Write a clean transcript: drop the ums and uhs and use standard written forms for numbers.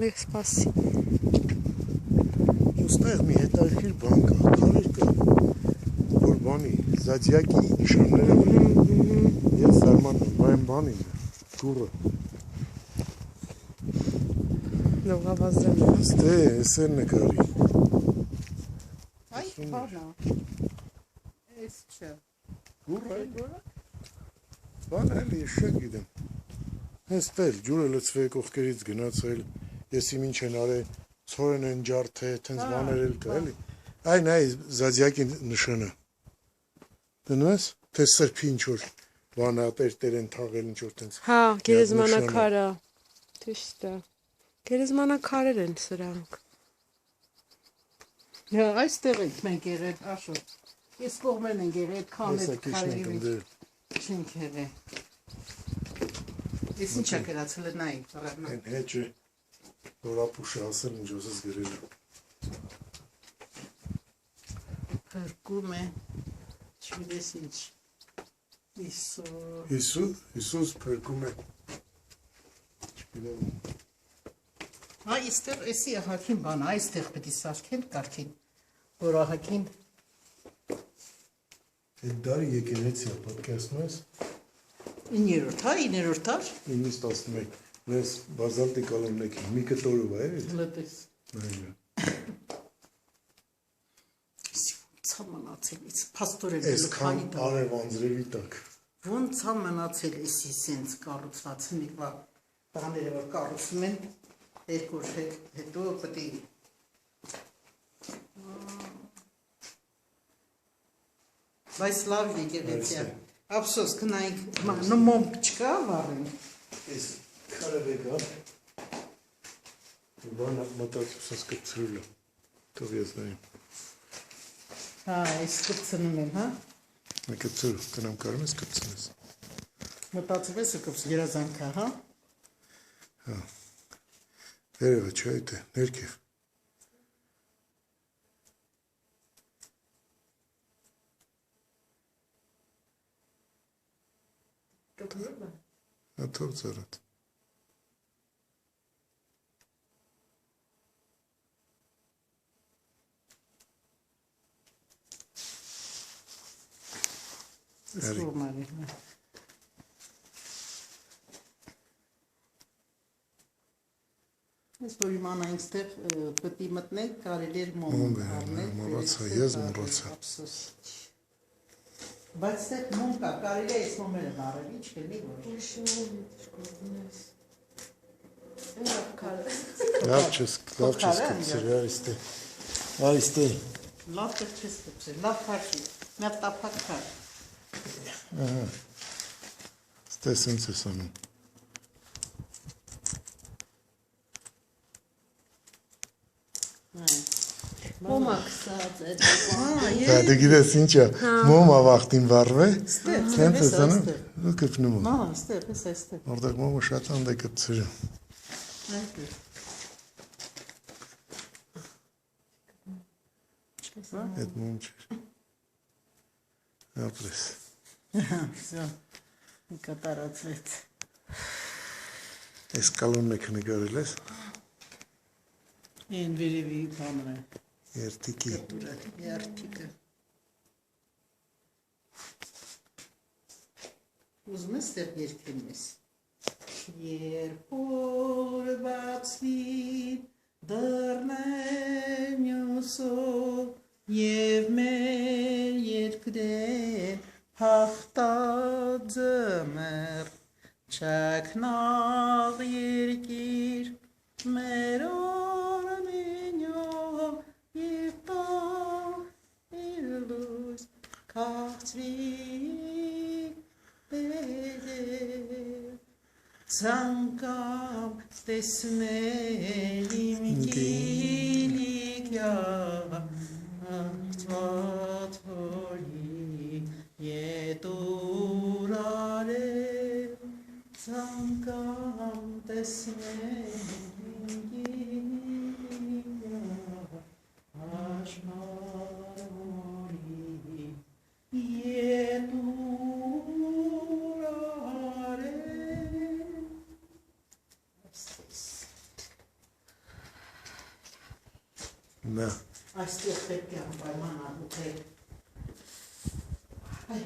մեկ սպասի։ Ոստեղ մի հետաքրքիր բան կա, քարեր կա, որ բանի, զոդիակի նշանները ես զարմանում եմ, այն բանին է, գուրը։ Լողավազան։ Ստե, էս է նկարի։ Այ բանա։ Էս չէ։ Գուրը։ Բան էլի, ես չեմ գիտեմ։ Հենց տել, ջուրը լծվե կողքերից գնացել, եսի ինչ են արել, ցորեն են ջարդե, տենց բաներ էլ կա, էլի։ Այն այ զոդիակի նշանը։ Դնում ես, թե սրբի ինչ-որ բանա տեր են թաղել ինչ-որ տենց։ Հա, գերեզմանակարը։ Ճիշտ է։ Գերեզմանակարեր են սրանք։ Հա, այստեղ ենք մենք եղել, Աշոտ։ Ես կողմեն ենք եղել, քան այդ քարերի մեջ չենք եղել։ Ես ինչ է գրացել է նայ, Այն հեչը, որ ապուշը ասել ինչ ոսս գրել է։ Փրկում է, չգիտես ինչ, Հիսուս փրկում է։ Չգիտեմ։ Հա, իստեղ էսի ահակին բան, այստեղ պետի սարքեն կարգին, որ ահակին Այդ դարի եկեղեցի է, պատկերացնում ես։ 9-րդ, հա, 9-րդ դար։ 9-11, ես բազալտի կալոննեք, մի կտորով է, էլի։ Լտես։ Այո։ Ոնց է մնացել, փաստորեն Այսքան արև անձրևի տակ։ Ոնց է մնացել էսի սենց կառուցված նիկվա բաները, որ կառուցում են երկու օր հետո պետք է Բայց լավ եկեղեցի է։ Ափսոս գնայինք, նոմոմք չկա վառին։ Այս քարերը կա։ Բանը մտածում կծրուլ է։ Թող ես նայեմ։ Հա, այս կծնում են, հա։ Մեկը ծրու, կնամ կարում ես կծնես։ Մտածում ես կպս երազանքա, հա։ Հա։ Վերևը չէ այդ է, ներքև։ Հա, թող ծրատ։ Ես որ իմանայինք ստեղ պետք է մտնենք, կարելի էր մոմ առնել։ Մոռացա, ես մոռացա։ Բայց ստեղ մոմ կա, կարելի է այս մոմերը առել, ինչ կլինի որ։ Լավ չես կպցրի, այստե։ Այստե։ Լավ չես կպցրի, լավ քաշի, մի տափակ քաշ։ Ահա։ Ստե սենց ես անում։ Մոմաքսած է։ Դա գիտես ինչ է, մոմա վախտին վառվ է, տենց ես անում, ու կպնում է։ Մամա, ստեղ, ես այստեղ։ Որտեղ մոմը շատ անդ է կպցրում։ Այդ մոմ չէր։ Ապրես։ Всё, կատարացվեց։ Այս կալոննեքը նկարել ես։ Են վերևի բանը։ Երտիկի։ Երտիկը։ Ուզում ես ստեղ երկրին ես։ Երբ որ բացվի դռներ մյուսով և մեր երկրեն հաղթած ձմեռ չակնաղ երկիր մեր օրմենյով և իր լույս քաղցրի Ցանկամ տեսնել իմ գիլիկյա Աղթվաթորի ետուր արև Ցանկամ տեսնել իմ գիլիկյա Աշխարհորի ետուր արև Նա Այստեղ պետք է անպայման աղոթել։ Այ